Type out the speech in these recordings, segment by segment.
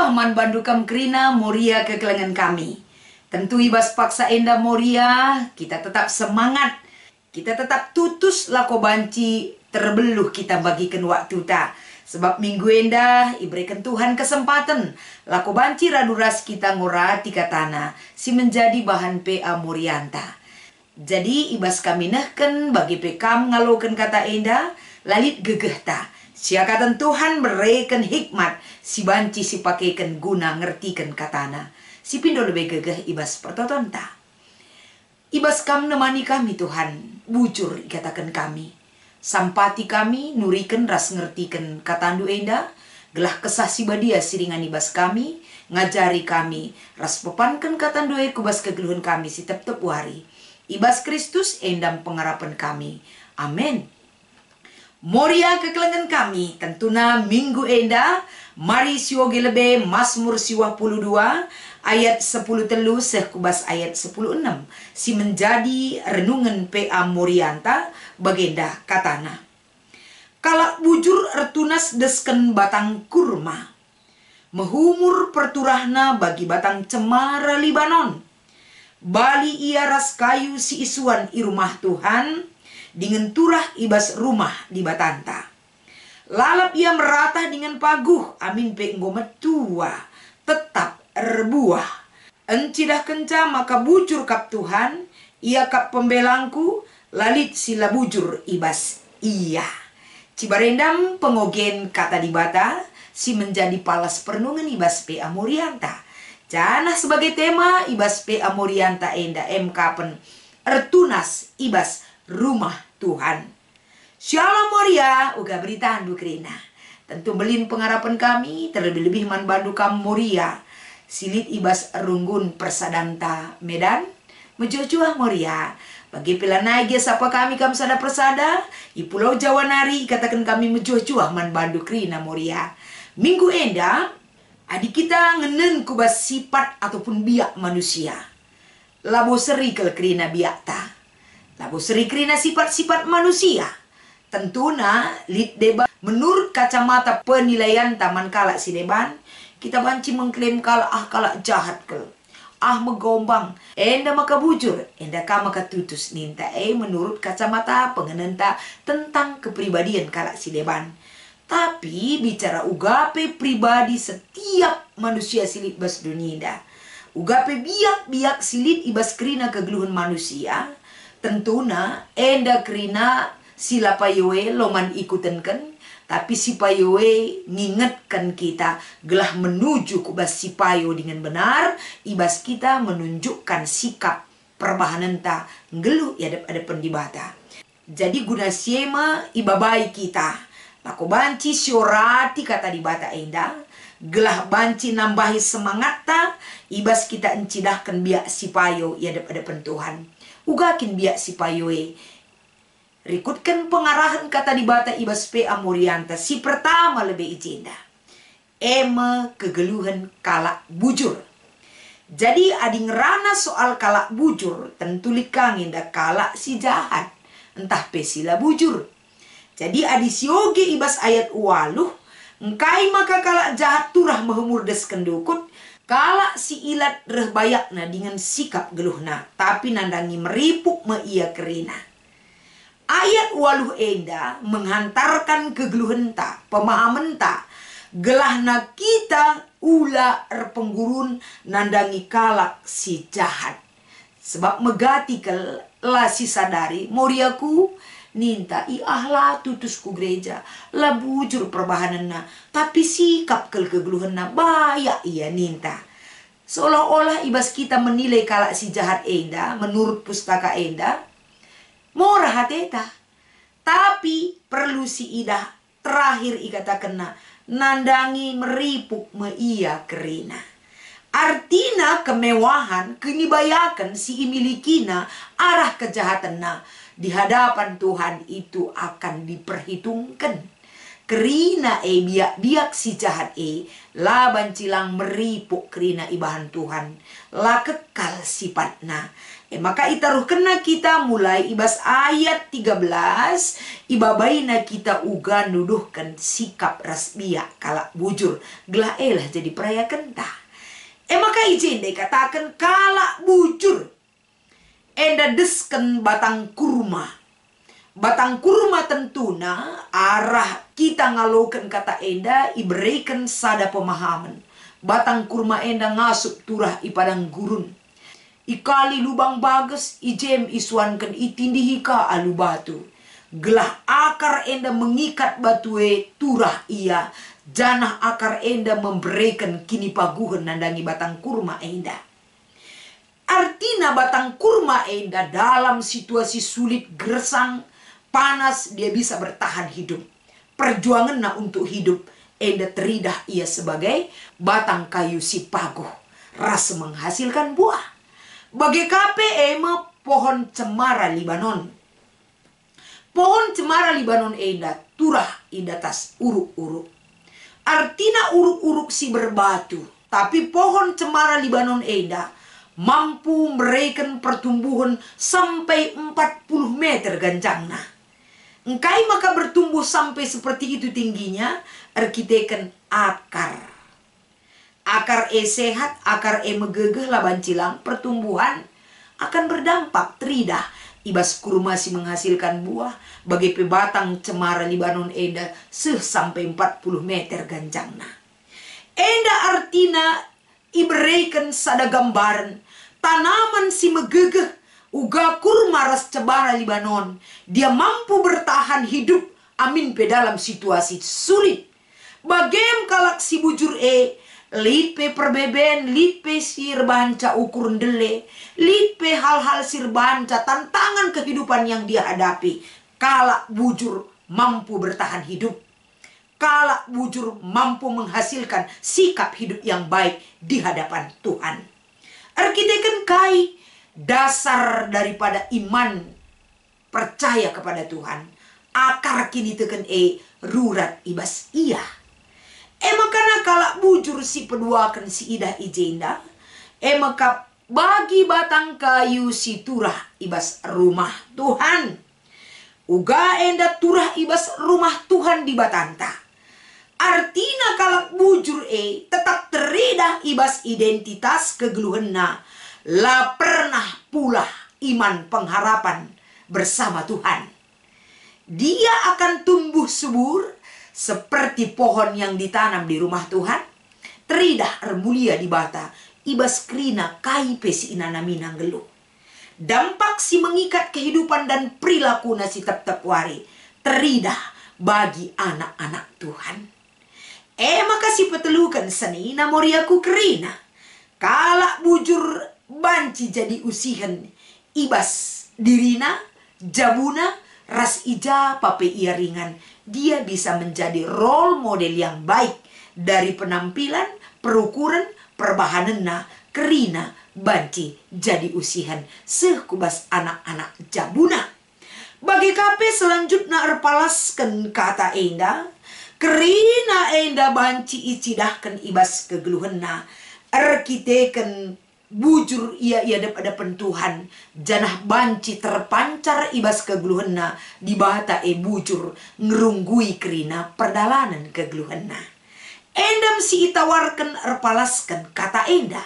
juah man bandukam kerina Moria kekelengan kami. Tentu ibas paksa enda Moria, kita tetap semangat. Kita tetap tutus lako banci terbeluh kita bagikan waktu ta. Sebab minggu enda iberikan Tuhan kesempatan. Lako banci raduras kita ngorati katana si menjadi bahan PA Morianta. Jadi ibas kami nehken bagi pekam ngalokan kata enda lalit gegeh ta. Siakatan Tuhan mereken hikmat si banci si pakaikan guna ngertikan katana. Si pindo lebih gegeh ibas pertoton ta. Ibas kam nemani kami Tuhan, bujur katakan kami. Sampati kami nuriken ras ngertiken katandu enda, gelah kesah si badia siringan ibas kami, ngajari kami ras pepankan katandu kubas kegeluhan kami si tep-tep wari. Ibas Kristus endam pengarapan kami. Amin. Moria kekelengan kami, tentuna minggu enda, mari siwoge lebe Mazmur 52 ayat 10 telu kubas ayat 10 6 si menjadi renungan PA Morianta bagenda katana. Kalak bujur ertunas desken batang kurma, mehumur perturahna bagi batang cemara Libanon. Bali ia ras kayu si isuan i rumah Tuhan, dengan turah ibas rumah di batanta. Lalap ia meratah dengan paguh, amin pe metua, tetap erbuah. Encidah kenca maka bujur kap Tuhan, ia kap pembelangku, lalit sila bujur ibas iya. Cibarendam pengogen kata dibata, si menjadi palas pernungan ibas PA Morianta. Janah sebagai tema ibas PA Morianta enda pen ertunas ibas rumah Tuhan. Shalom Moria, uga berita andu kerina. Tentu belin pengharapan kami, terlebih-lebih man bandukam Moria. Silit ibas runggun persadanta Medan, mejojuah Moria. Bagi pilanai ge sapa kami kam sada persada, i Pulau Jawa Nari katakan kami mejojuah man bandu kerina Moria. Minggu enda, adik kita ngenen kubas sifat ataupun biak manusia. Labo seri kel kerina biak ta. Labo seri kerina sifat-sifat manusia. Tentuna lit deba menurut kacamata penilaian taman kalak si deban, kita banci mengklaim kalak jahat kel. Megombang, enda maka bujur, enda ka maka tutus ninta menurut kacamata pengenenta tentang kepribadian kalak si deban. Tapi bicara ugape pribadi setiap manusia silit bas dunia. Ugape biak silit ibas kerina kegeluhan manusia. Tentuna enda kerina sila payowe loman ikutenken, tapi si payowe ngingetkan kita gelah menuju kubas si payo dengan benar, ibas kita menunjukkan sikap perbahanan ta ngeluh ada pendibata. Jadi guna siema ibabai kita, lako banci siorati kata dibata enda, gelah banci nambahi semangat ta, ibas kita encidahkan biak si payo ada Tuhan. Ugakin biak si payoe. Rikutkan pengarahan kata dibata ibas PA Morianta si pertama lebih ijenda. Kegeluhan kalak bujur. Jadi adi ngerana soal kalak bujur, tentu likangin da kalak si jahat. Entah pesila bujur. Jadi adi sioge ibas ayat waluh, engkai maka kalak jahat turah mehumur des kendukut, kalak si ilat reh bayakna dengan sikap geluhna, tapi nandangi meripuk me ia kerina. Ayat waluh enda menghantarkan kegeluhan ta, pemahaman ta, gelahna kita ula penggurun nandangi kalak si jahat. Sebab megati lah si sadari, Moriaku ninta lah tutusku gereja, lah bujur perbahanana, tapi sikap kegeluhanna bayak ia ninta. Seolah-olah ibas kita menilai kalak si jahat enda, menurut pustaka enda, morah hateta. Tapi perlu si idah terakhir ikata kena, nandangi meripuk me ia kerina. Artina kemewahan, kenibayakan si imilikina arah kejahatanna di hadapan Tuhan itu akan diperhitungkan. Kerina biak si jahat laban cilang meripuk kerina ibahan Tuhan. La kekal sifatna. Maka itaruh kena kita mulai ibas ayat 13. Ibabaina kita uga nuduhkan sikap rasbia kalak bujur. Gelah elah jadi peraya kenta. Maka izin deh katakan kalak bujur. Enda desken batang kurma. Batang kurma tentuna arah kita ngalokan kata enda iberikan sada pemahaman. Batang kurma enda ngasup turah ipadang gurun. Ikali lubang bagus, ijem isuankan itindihika alu batu. Gelah akar enda mengikat batue turah ia. Janah akar enda memberikan kini paguhan nandangi batang kurma enda. Artinya batang kurma enda dalam situasi sulit, gersang, panas, dia bisa bertahan hidup. Perjuangan untuk hidup enda teridah ia sebagai batang kayu si paguh. Rasa menghasilkan buah. Bagi kape ema pohon cemara Libanon. Pohon cemara Libanon enda turah indatas uruk-uruk. Artinya uruk-uruk si berbatu. Tapi pohon cemara Libanon enda mampu memberikan pertumbuhan sampai 40 meter gancangna. Engkai maka bertumbuh sampai seperti itu tingginya, arkiteken akar. Akar sehat, akar megegeh laban cilang, pertumbuhan akan berdampak teridah. Ibas kurma si menghasilkan buah, bagi pebatang cemara Libanon enda sampai 40 meter gancangna. Enda artina iberikan sada gambaran, tanaman si megegeh, uga kurma ras cemara Libanon, dia mampu bertahan hidup, amin pe dalam situasi sulit. Bagem kalak si bujur lipe perbeben, lipe sirbanca ukur ndele, lipe hal-hal sirbanca tantangan kehidupan yang dia hadapi. Kalak bujur mampu bertahan hidup. Kalak bujur mampu menghasilkan sikap hidup yang baik di hadapan Tuhan. Arkiteken kai dasar daripada iman percaya kepada Tuhan. Akar kini teken rurat ibas iya. Makana kalak bujur si peduakan si idah ijenda. Maka bagi batang kayu si turah ibas rumah Tuhan. Uga enda turah ibas rumah Tuhan di batanta. Artina kalak bujur tetap teridah ibas identitas kegeluhenna. La pernah pula iman pengharapan bersama Tuhan. Dia akan tumbuh subur seperti pohon yang ditanam di rumah Tuhan. Teridah ermulia di bata. Ibas krina kai pesi inana minang gelu. Dampak si mengikat kehidupan dan perilaku nasi tep-tep wari. Teridah bagi anak-anak Tuhan. Maka si petelukan seni namoriaku kerina. Kalak bujur banci jadi usihan. Ibas dirina, jabuna, ras ija pape ia ringan. Dia bisa menjadi role model yang baik dari penampilan, perukuran, perbahanena, kerina, banci, jadi usihan sekubas anak-anak jabuna. Bagi kape selanjutnya erpalaskan kata enda, kerina enda banci icidahkan ibas kegeluhenna, arkiteken bujur ia pada pentuhan, janah banci terpancar ibas kegeluhenna, di bata bujur ngerunggui kerina perdalanan kegeluhenna. Endam si itawarkan erpalaskan kata enda.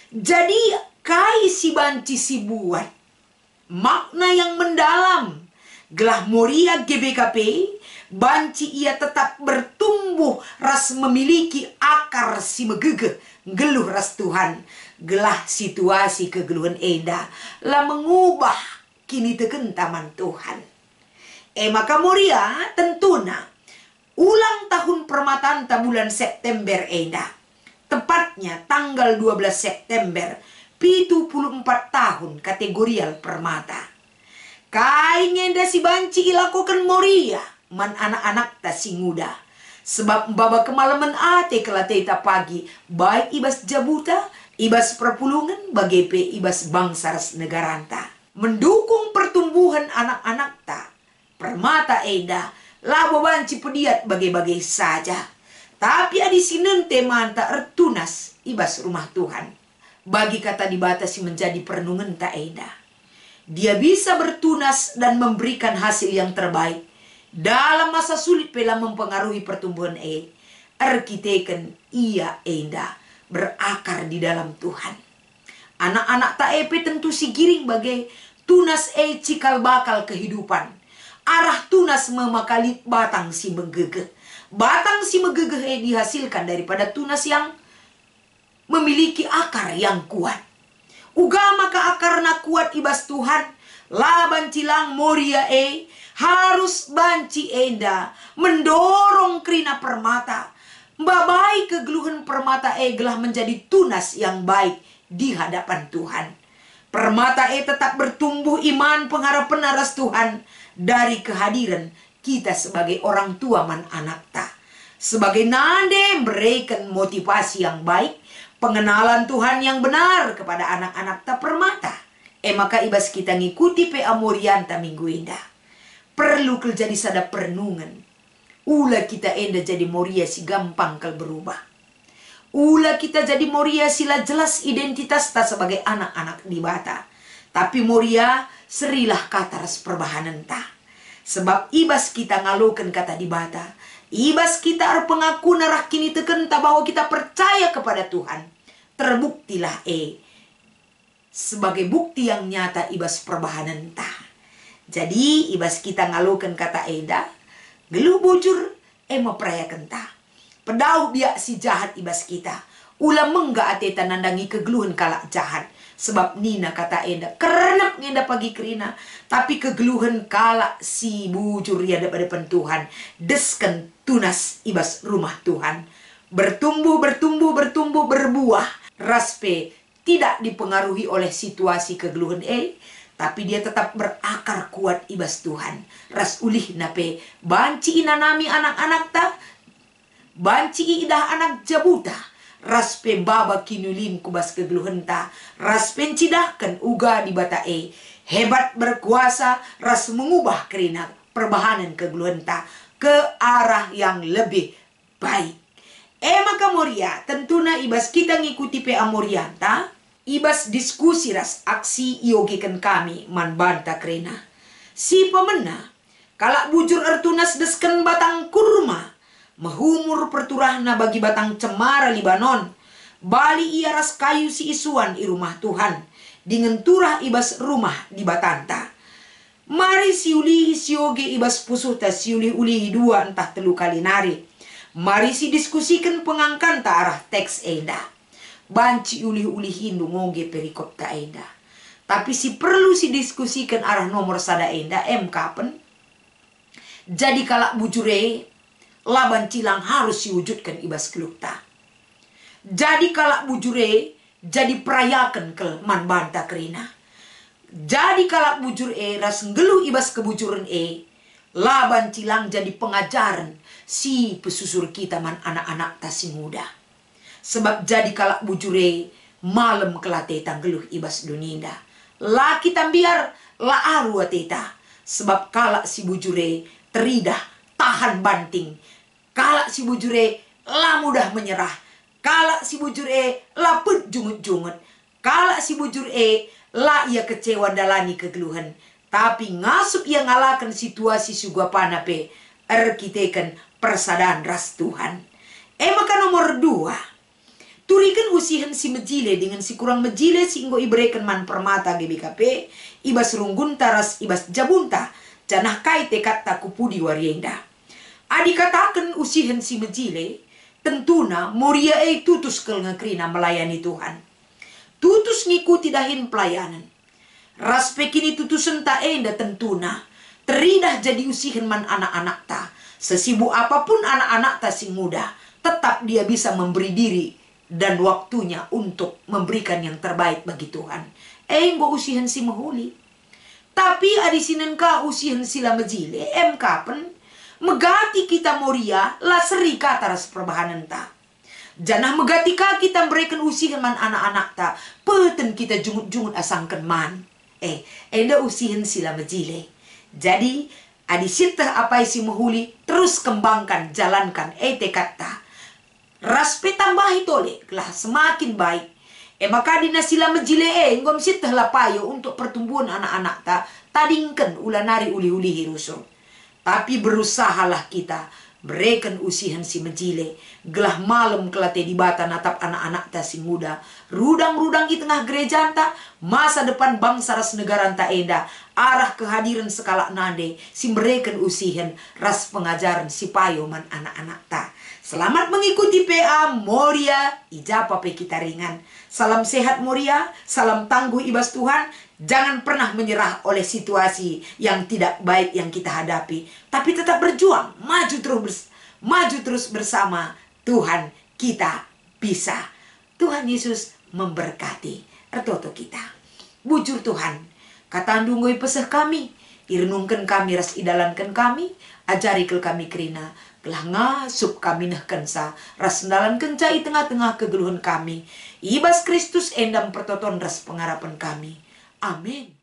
Jadi kai si banci si buat makna yang mendalam. Gelah moria GBKP, banci ia tetap bertumbuh ras memiliki akar si megegeh, geluh ras Tuhan. Gelah situasi kegeluhan enda lah mengubah kini teken taman Tuhan. Maka moria tentuna ulang tahun permataan bulan September enda. Tepatnya tanggal 12 September 74 tahun kategorial permata. Kai ngenda si banci ilakukan moria man anak-anak ta si muda. Sebab baba kemalaman ate kelateta pagi baik ibas jabuta, ibas perpulungan, bagepe ibas bangsa ras negaranta. Mendukung pertumbuhan anak-anak ta. Permata eda, labo banci pediat bagai-bagai saja. Tapi adi sinente manta ertunas ibas rumah Tuhan. Bagi kata dibatasi menjadi perenungan ta eda. Dia bisa bertunas dan memberikan hasil yang terbaik. Dalam masa sulit pela mempengaruhi pertumbuhan arkiteken ia enda berakar di dalam Tuhan. Anak-anak taepe tentu si giring bagai tunas cikal bakal kehidupan. Arah tunas memakalit batang si menggegeh. Batang si menggegeh dihasilkan daripada tunas yang memiliki akar yang kuat. Uga maka akarna kuat ibas Tuhan. La bancilang moria harus banci enda mendorong kerina permata. Babai kegeluhan permata gelah menjadi tunas yang baik di hadapan Tuhan. Permata tetap bertumbuh iman pengharapan aras Tuhan dari kehadiran kita sebagai orang tua man anak ta. Sebagai nade memberikan motivasi yang baik, pengenalan Tuhan yang benar kepada anak-anak ta permata. Maka ibas kita ngikuti amorianta minggu indah. Perlu jadi sada perenungan. Ula kita enda jadi moria si gampang kal berubah. Ula kita jadi moria sila jelas identitas ta sebagai anak-anak di bata. Tapi moria serilah kata ras perbahanan ta. Sebab ibas kita ngalokan kata di bata. Ibas kita ar pengaku narah kini teken ta bahwa kita percaya kepada Tuhan. Terbuktilah sebagai bukti yang nyata ibas perbahanan ta. Jadi ibas kita ngalokan kata eda. Gelu bujur memperayakan ta. Pedau biak si jahat ibas kita. Ulah mengga ateta nandangi kegeluhan kalak jahat. Sebab nina kata enda kerenap ngenda pagi kerina. Tapi kegeluhan kalak si bujur ya daripada Tuhan. Desken tunas ibas rumah Tuhan. Bertumbuh berbuah. Raspe tidak dipengaruhi oleh situasi kegeluhan tapi dia tetap berakar kuat ibas Tuhan. Ras ulih nape banci inanami anak-anak ta, banci idah anak jabuta. Ras pe baba kinulin kubas kegeluhan ta, ras pencidahkan uga di bata hebat berkuasa, ras mengubah kerina perbahanan kegeluhan ta ke arah yang lebih baik. Maka moria tentuna ibas kita ngikuti pe amorianta. Ibas diskusi ras aksi iogekan kami man banta krena. Si pemena kalak bujur ertunas desken batang kurma. Mahumur perturahna bagi batang cemara Libanon. Bali ia ras kayu si isuan i rumah Tuhan. Dengan turah ibas rumah di batanta. Mari siulihi sioge ibas pusuta siulihi dua entah telu kali nari. Mari si diskusikan pengangkan ta arah teks enda. Banci ulih-ulih hindu ngoge perikop ta enda. Tapi si perlu si diskusikan arah nomor sada enda kapan. Jadi kalak bujure laban cilang harus diwujudkan ibas kelukta. Jadi kalak bujure jadi perayakan ke man banta kerina. Jadi kalak bujur ras nggeluh ibas kebujuran laban cilang jadi pengajaran si pesusur kita man anak-anak tasi muda. Sebab jadi kalak bujure malam kelate tanggeluh ibas duninda. Laki tambiar la aru ateta. Sebab kalak si bujure teridah tahan banting. Kalak si bujure la mudah menyerah. Kalak si bujure la put jungut-jungut. Kalak si bujure la ia kecewa dalani kegeluhan. Tapi ngasup ia ngalakan situasi sugua panape. Arkiteken persadaan ras Tuhan. Maka nomor 2. Turikan usihan si mejile dengan si kurang mejile si inggo ibrekan man permata GBKP. Ibas runggun taras ibas jabunta. Janah kai tekat takupudi warienda. Adi katakan usihan si mejile. Tentuna moria tutus kel ngekrina melayani Tuhan. Tutus ngikuti dahin pelayanan. Ras pekini tutusen ta enda tentuna. Teridah jadi usihan man anak-anak ta. Sesibuk apapun anak-anak ta sing muda. Tetap dia bisa memberi diri. Dan waktunya untuk memberikan yang terbaik bagi Tuhan. Enggo usihan si mahuli. Tapi adisinan ka usihan sila mejile. Kapan? Megati kita moria. La seri kata ras perbahanan ta. Janah megati ka kita memberikan usihan man anak-anak ta. Peten kita jungut-jungut asangkan man. Enda usihan sila mejile. Jadi adisintah apa si mahuli. Terus kembangkan, jalankan. Tekat ta. Raspe tambahi tole, kelah semakin baik. maka dina sila mejile ngom sitah lapayo untuk pertumbuhan anak-anak tadingken ulanari uli-uli hirusur. Tapi berusahalah kita mereka usihan si mejile gelah malam kelate di bata natap anak-anak ta si muda rudang-rudang di tengah gereja ta masa depan bangsa ras negara ta enda arah kehadiran sekala nade si mereka usihan ras pengajaran si payoman anak-anak ta. Selamat mengikuti PA Moria ijapa pe kita ringan. Salam sehat Moria, salam tangguh ibas Tuhan. Jangan pernah menyerah oleh situasi yang tidak baik yang kita hadapi, tapi tetap berjuang, maju terus bersama Tuhan. Kita bisa. Tuhan Yesus memberkati ertoto kita. Bujur Tuhan, kata andungoi peseh kami, irenungkan kami ras idalankan kami, ajari kel kami kerina, telah ngasup kami nah kensa, ras sendalan kenca i tengah-tengah kegeluhan kami. Ibas Kristus endam pertoton ras pengarapan kami. Amin.